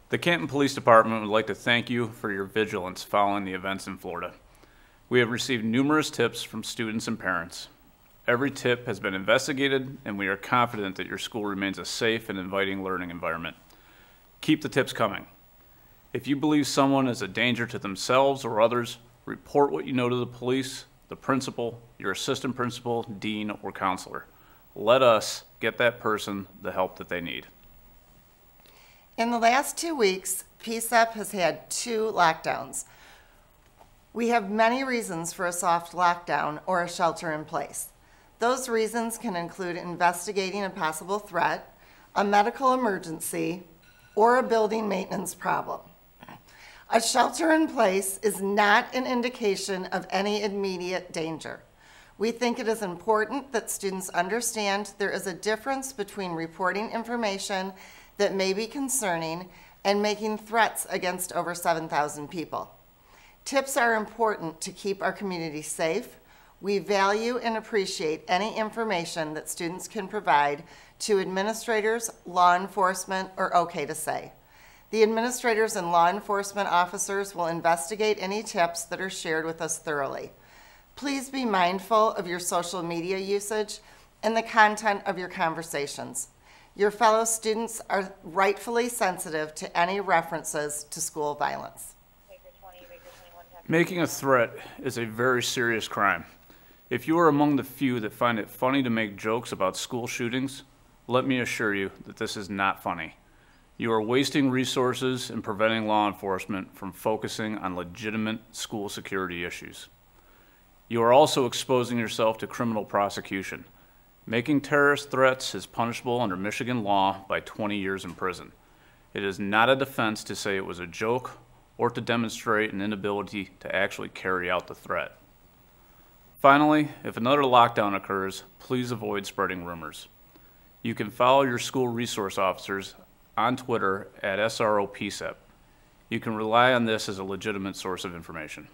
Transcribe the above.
The Canton Police Department would like to thank you for your vigilance following the events in Florida. We have received numerous tips from students and parents. Every tip has been investigated, and we are confident that your school remains a safe and inviting learning environment. Keep the tips coming. If you believe someone is a danger to themselves or others, report what you know to the police, the principal, your assistant principal, dean, or counselor. Let us get that person the help that they need. In the last 2 weeks, P-CEP has had 2 lockdowns. We have many reasons for a soft lockdown or a shelter in place. Those reasons can include investigating a possible threat, a medical emergency, or a building maintenance problem. A shelter in place is not an indication of any immediate danger. We think it is important that students understand there is a difference between reporting information that may be concerning and making threats against over 7,000 people. Tips are important to keep our community safe. We value and appreciate any information that students can provide to administrators, law enforcement, or OK to say. The administrators and law enforcement officers will investigate any tips that are shared with us thoroughly. Please be mindful of your social media usage and the content of your conversations. Your fellow students are rightfully sensitive to any references to school violence. Making a threat is a very serious crime. If you are among the few that find it funny to make jokes about school shootings, let me assure you that this is not funny. You are wasting resources and preventing law enforcement from focusing on legitimate school security issues. You are also exposing yourself to criminal prosecution. Making terrorist threats is punishable under Michigan law by 20 years in prison. It is not a defense to say it was a joke or to demonstrate an inability to actually carry out the threat. Finally, if another lockdown occurs, please avoid spreading rumors. You can follow your school resource officers on Twitter at SRO P-CEP. You can rely on this as a legitimate source of information.